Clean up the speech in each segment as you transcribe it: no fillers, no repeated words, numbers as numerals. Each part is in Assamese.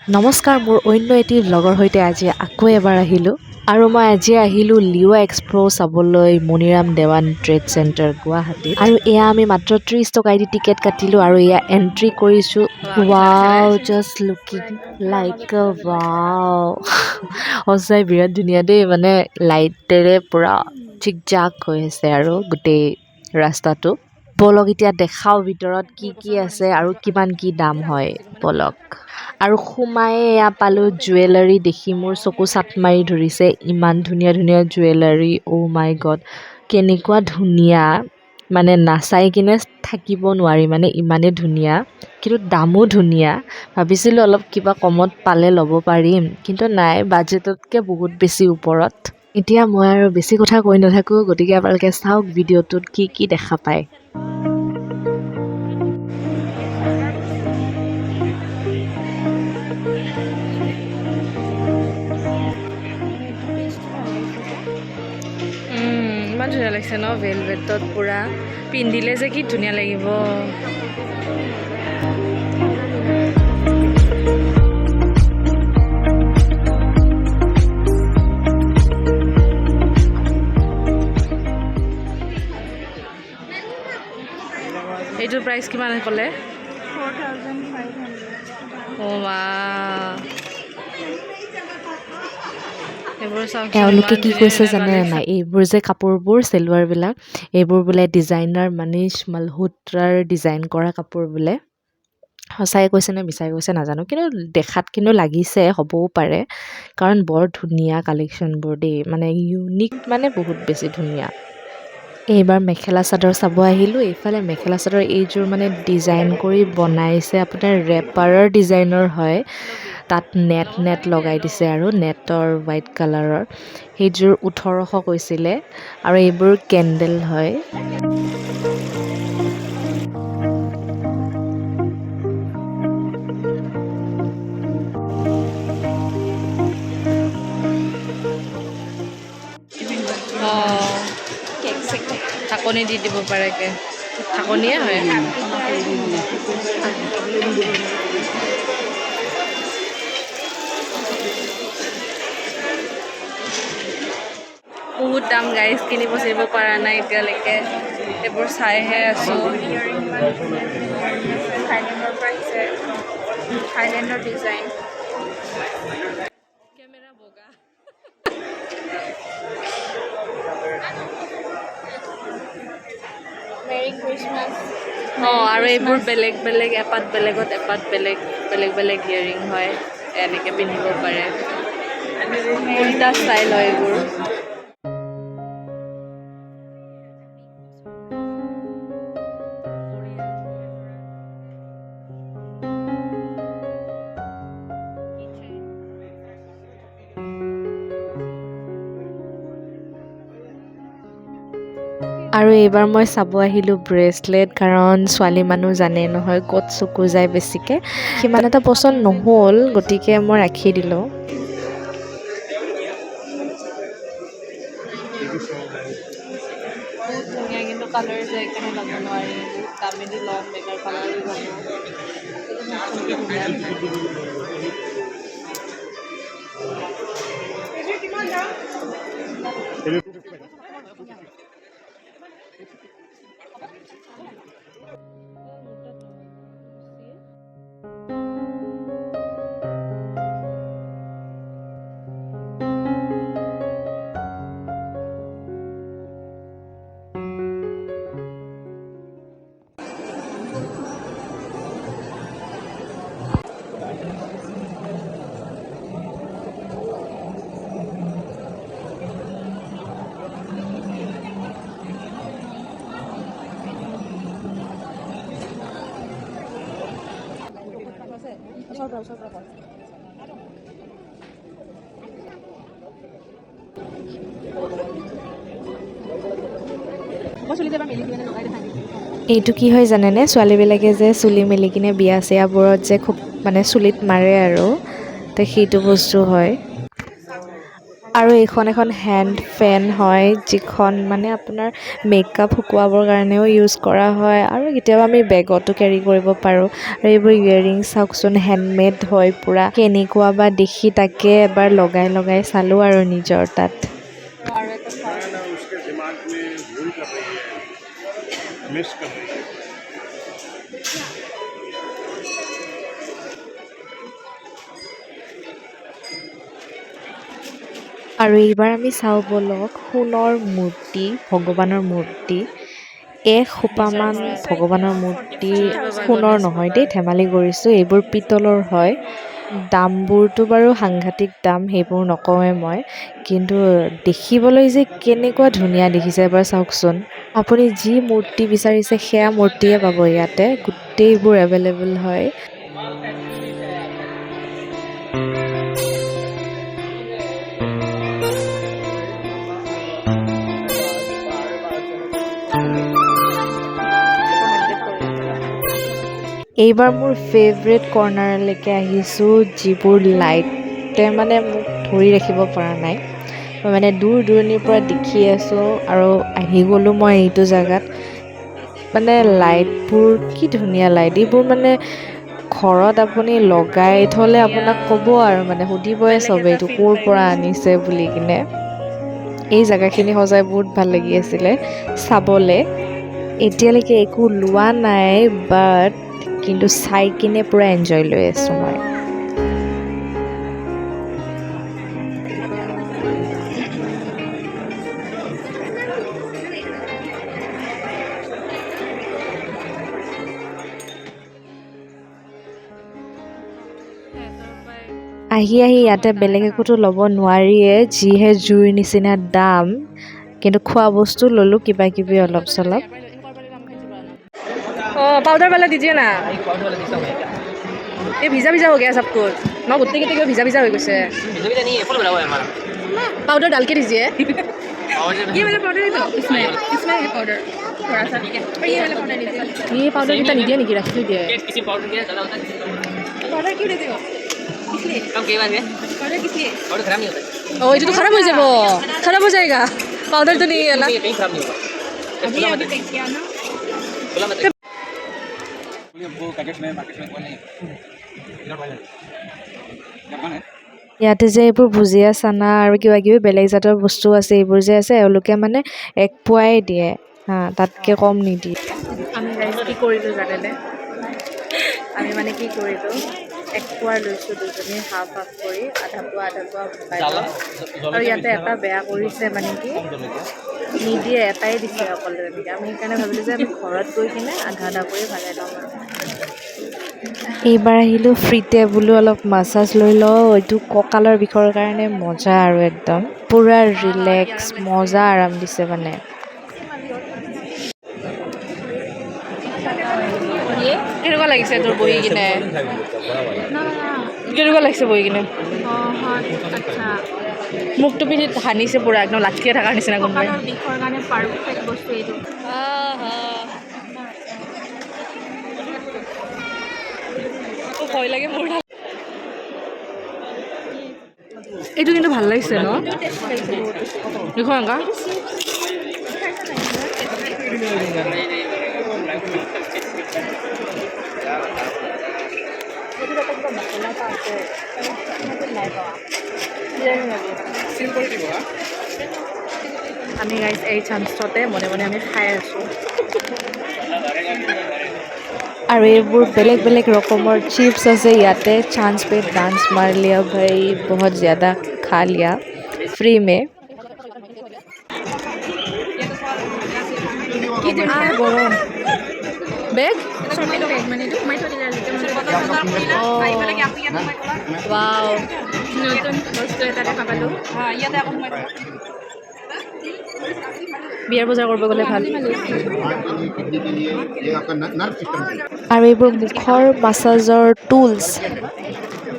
নমস্কাৰ, মোৰ অন্য এটি ব্লগৰ সৈতে আজি আকৌ এবাৰ আহিলোঁ আৰু মই আজি আহিলোঁ লিঅ' এক্সপ্ৰ' চাবলৈ মণিৰাম দেৱান ট্ৰেড চেণ্টাৰ গুৱাহাটীত। আৰু এয়া আমি মাত্ৰ 30 টকা দি টিকেট কাটিলোঁ আৰু এয়া এণ্ট্ৰি কৰিছোঁ। Wow, just looking like a wow. সঁচাই বিৰাট ধুনীয়া দেই, মানে লাইটেৰে পূৰা চিক জাক হৈ আছে আৰু গোটেই ৰাস্তাটো। বলক এতিয়া দেখাওঁ ভিতৰত কি আছে আৰু কিমান কি দাম হয়, বলক। আৰু সোমাই এয়া পালোঁ জুৱেলাৰী দেখি মোৰ চকু চাট মাৰি ধৰিছে। ইমান ধুনীয়া ধুনীয়া জুৱেলাৰী, অ' মাই গড, কেনেকুৱা ধুনীয়া, মানে নাচাই কিনে থাকিব নোৱাৰি, মানে ইমানেই ধুনীয়া, কিন্তু দামো ধুনীয়া। ভাবিছিলোঁ অলপ কিবা কমত পালে ল'ব পাৰিম, কিন্তু নাই, বাজেটতকৈ বহুত বেছি ওপৰত। এতিয়া মই আৰু বেছি কথা কৈ নাথাকোঁ, গতিকে আপোনালোকে চাওক ভিডিঅ'টোত কি দেখা পায়। ইমান ধুনীয়া লাগিছে ন, ভেলভেটত পূৰা পিন্ধিলে যে কি ধুনীয়া লাগিব। এইটোৰ প্ৰাইচ কিমান ক'লে? 4,500। অ' মা, তেওঁলোকে কি কৈছে জানে নাই, এইবোৰ যে কাপোৰবোৰ চেলোৱাৰবিলাক, এইবোৰ বোলে ডিজাইনাৰ মনীষ মালহোত্ৰাৰ ডিজাইন কৰা কাপোৰ বোলে। সঁচাই কৈছে নে মিছাই কৈছে নাজানো, কিন্তু দেখাত কিন্তু লাগিছে, হ'বও পাৰে, কাৰণ বৰ ধুনীয়া কালেকশ্যনবোৰ দেই, মানে ইউনিক, মানে বহুত বেছি ধুনীয়া। এইবাৰ মেখেলা চাদৰ চাব আহিলোঁ। এইফালে মেখেলা চাদৰ এইযোৰ মানে ডিজাইন কৰি বনাইছে, আপোনাৰ ৰেপাৰৰ ডিজাইনৰ হয়, তাত নেট লগাই দিছে আৰু নেটৰ হোৱাইট কালাৰৰ। সেইযোৰ 1800 কৈছিলে, আৰু এইবোৰ কেণ্ডেল হয়। ঢাকনি দি দিব পাৰেকে, ঢাকনিয়ে হয়। বহুত দাম গাইজ, কিনিব চিনিব পৰা নাই এতিয়ালৈকে, এইবোৰ চাইহে আছোঁ। থাইলেণ্ডৰ পৰা আহিছে, থাইলেণ্ডৰ ডিজাইন। কেমেৰা বগা। Merry Christmas. অঁ, আৰু এইবোৰ বেলেগ বেলেগ, এপাত বেলেগত এপাত বেলেগ বেলেগ ইয়েৰিং হয়, এনেকৈ পিন্ধিব পাৰে। উল্টা ষ্টাইল হয় এইবোৰ। আৰু এইবাৰ মই চাব আহিলোঁ ব্ৰেচলেট, কাৰণ ছোৱালী মানুহ জানে নহয় ক'ত চকু যায় বেছিকৈ। সিমান এটা পচন্দ নহ'ল, গতিকে মই ৰাখি দিলোঁ। বহুত ধুনীয়া, কিন্তু কালাৰ যায় কেনে ল'ব নোৱাৰি, বহুত দামেদি ল'ম, বেকাৰ কালাৰ দি ল'ব। এইটো কি হয় জানেনে, ছোৱালীবিলাকে যে চুলি মেলি কিনে বিয়া চিয়াবোৰত যে খুব মানে চুলিত মাৰে আৰু, তো সেইটো বস্তু হয়। আৰু এইখন এখন হেণ্ড ফেন হয়, যিখন মানে আপোনাৰ মেকআপ শুকুৱাবৰ কাৰণেও ইউজ কৰা হয় আৰু কেতিয়াবা আমি বেগতো কেৰি কৰিব পাৰোঁ। আৰু এইবোৰ ইয়েৰিংছ চাওকচোন, হেণ্ডমেড হয় পুৰা। কেনেকুৱা বা দেখি তাকে এবাৰ লগাই চালোঁ আৰু নিজৰ তাত। আৰু এইবাৰ আমি চাওঁ ব'লক সোণৰ মূৰ্তি, ভগৱানৰ মূৰ্তি। এসোপামান ভগৱানৰ মূৰ্তি সোণৰ নহয় দেই, ধেমালি কৰিছোঁ, এইবোৰ পিতলৰ হয়। দামবোৰতো বাৰু সাংঘাতিক দাম, সেইবোৰ নকওঁৱে মই, কিন্তু দেখিবলৈ যে কেনেকুৱা ধুনীয়া দেখিছে এবাৰ চাওকচোন। আপুনি যি মূৰ্তি বিচাৰিছে সেয়া মূৰ্তিয়ে পাব ইয়াতে, গোটেইবোৰ এভেইলেবল হয়। এইবাৰ মোৰ ফেভৰেট কৰ্ণাৰলৈকে আহিছোঁ, যিবোৰ লাইটে মানে মোক ধৰি ৰাখিব পৰা নাই। মই মানে দূৰ দূৰণিৰ পৰা দেখি আছোঁ আৰু আহি গ'লোঁ মই এইটো জেগাত। মানে লাইটবোৰ কি ধুনীয়া লাইট, এইবোৰ মানে ঘৰত আপুনি লগাই থ'লে আপোনাক ক'ব আৰু মানে সুধিবই চবে এইটো ক'ৰ পৰা আনিছে বুলি কিনে। এই জেগাখিনি সজাই বহুত ভাল লাগি আছিলে চাবলৈ। এতিয়ালৈকে একো লোৱা নাই, বাট কিন্তু চাই কিনে পূৰা এনজয় লৈ আছোঁ মই। আহি ইয়াতে বেলেগ একোতো ল'ব নোৱাৰিয়ে, যিহে জুইৰ নিচিনা দাম। কিন্তু খোৱা বস্তু ল'লোঁ কিবা কিবি অলপ চলপ। पाउडर वाला दीजिए ना। ये भिजा भिजा हो गया सब कुछ। मैं गुत्ते की क्यों भिजा भिजा हो गए। भिजा नहीं है, फुल भरा हुआ है हमारा। पाउडर डाल के दीजिए। पाउडर ये वाला पाउडर है तो इसमें है पाउडर थोड़ा सा, ठीक है। और ये वाला पाउडर लीजिए। ये पाउडर कितना लीजिए नहीं रख लीजिए। किसी पाउडर के ज़्यादा होता है। पाउडर क्यों लेते हो? इसलिए कम कई बार है पाउडर किसलिए? पाउडर खराब नहीं होता है। ओ ये तो खराब हो जाएगा, खराब हो जाएगा। पाउडर तो नहीं है ना। कहीं खराब नहीं होगा। अभी अभी चेक किया ना। खुला मत वो पैकेट में कोई नहीं ইয়াতে যে এইবোৰ ভুজিয়া চানা আৰু কিবা কিবি বেলেগ জাতৰ বস্তু আছে, এইবোৰ যে আছে এওঁলোকে মানে এক পোৱাই দিয়ে হা, তাতকৈ কম নিদিয়ে। আমি গাইজ কি কৰিলোঁ জানেনে? আমি মানে কি কৰিলোঁ, এক পোৱাৰ লৈছোঁ দুজনীয়ে হাফ কৰি, আধা পোৱা ভগাই লওঁ। আৰু ইয়াতে এটা বেয়া কৰিছে মানে কি নিদিয়ে, এটাই দিছে অকল তেনেকৈ। আমি সেইকাৰণে ভাবিলোঁ যে আমি ঘৰত গৈ কিনে আধা কৰি ভাগাই লওঁ আৰু। এইবাৰ আহিলোঁ ফ্ৰীতে বোলো অলপ মাছাজ লৈ লওঁ, এইটো কঁকালৰ বিষৰ কাৰণে মজা আৰু একদম পূৰা ৰিলেক্স, মজা আৰাম দিছে মানে। কেনেকুৱা লাগিছে তোৰ বহি কিনে? কেনেকুৱা লাগিছে বহি কিনে? মুখটো পিঠিত সানিছে পূৰা একদম লাটকিয়ে থকাৰ নিচিনা কোনোবাই। বিষৰ কাৰণে পাৰফেক্ট বস্তু এইটো। ভয় লাগে মোৰ। এইটো কিন্তু ভাল লাগিছে ন? দেখো এনেকা আমি গাইজ এই চান্সতে মনে মনে আমি খাই আছোঁ। আৰু এইবোৰ বেলেগ বেলেগ ৰকমৰ চিপ্स আছে ইয়াতে। চান্স पे डांस मार लिया भाई, बहुत ज़्यादा खा लिया फ्री में। গৰম বেগ মানে এইটো সোমাই থৈ দিলে ৱাও, নতুন বস্তু এটা দেখা পালোঁ। বিয়াৰ বজাৰ কৰিব গ'লে ভাল। আৰু এইবোৰ মুখৰ মাছাজৰ টুলছ,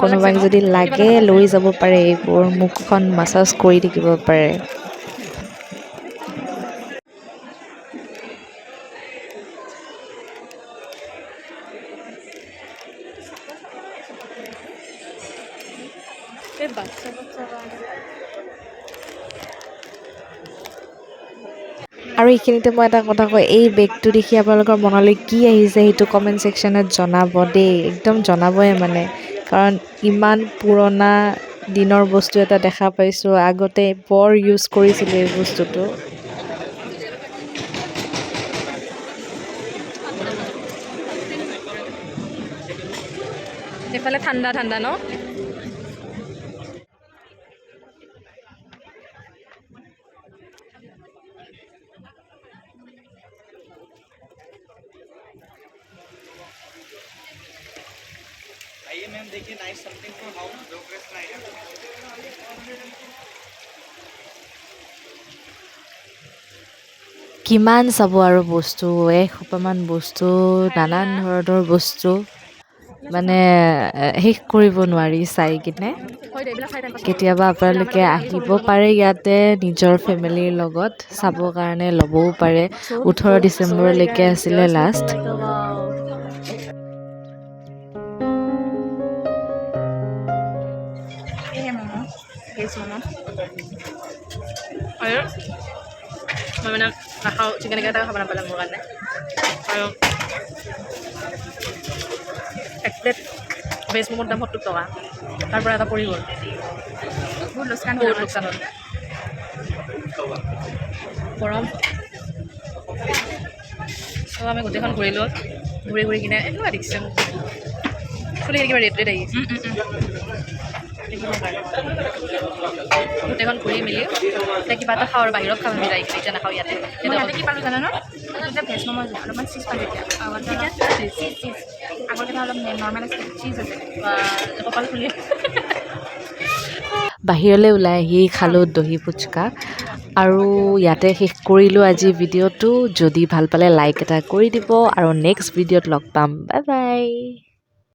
কোনোবাক যদি লাগে লৈ যাব পাৰে, এইবোৰ মুখখন মাছাজ কৰি থাকিব পাৰে। আৰু এইখিনিতে মই এটা কথা কওঁ, এই বেগটো দেখি আপোনালোকৰ মনলৈ কি আহিছে সেইটো কমেণ্ট ছেকশ্যনত জনাব দেই, একদম জনাবই মানে, কাৰণ ইমান পুৰণা দিনৰ বস্তু এটা দেখা পাইছোঁ, আগতে বৰ ইউজ কৰিছিলোঁ এই বস্তুটো। এইফালে ঠাণ্ডা ঠাণ্ডা ন? आइए मैम देखिए नाइस समथिंग फॉर हाउस जो क्वेश्चन आएगा কিমান চাব আৰু বস্তু, এসোপামান বস্তু, নানান ধৰণৰ বস্তু, মানে শেষ কৰিব নোৱাৰি চাই কিনে। হয় দে, এইবিলাক চাই টাইম পাছ কেতিয়াবা আপোনালোকে আহিব পাৰে ইয়াতে নিজৰ ফেমিলিৰ লগত চাবৰ কাৰণে, ল'বও পাৰে। 18 ডিচেম্বৰলৈকে আছিলে লাষ্ট। এহে ম'ম' ভেজ ম'ম' আৰু মই মানে নাখাওঁ, চিকেন একেটা খাব নাপালে মোৰ কাৰণে। আৰু এক প্লেট ভেজ ম'মৰ দাম 70 টকা, তাৰ পৰা এটা পৰি গ'ল। বহুত লোকচান হ'ল। গৰম চ' আমি গোটেইখন ঘূৰিলোঁ, ঘূৰি ঘূৰি কিনে এনেকুৱা দেখিছে মোক চুলি কিবা ৰেড ৰেড আহিছে। গোটেইখন ঘূৰি মেলি এতিয়া কিবা এটা খাওঁ আৰু বাহিৰত খাওঁ আমি যাই কিনে, এতিয়া নাখাওঁ ইয়াতে। ইয়াতে কি পালোঁ জানা ন? এতিয়া ভেজ ম'ম' অলপমান চিজ পালোঁ, এতিয়া চিজ আগতে অলপ নৰ্মেল আছিল, চিজ আছে কপাল খুলি। বাহিৰলৈ ওলাই আহি খালোঁ দহি ফুচকা, আৰু ইয়াতে শেষ কৰিলোঁ আজি ভিডিঅ'টো। যদি ভাল পালে লাইক এটা কৰি দিব, আৰু নেক্সট ভিডিঅ'ত লগ পাম। Bye bye.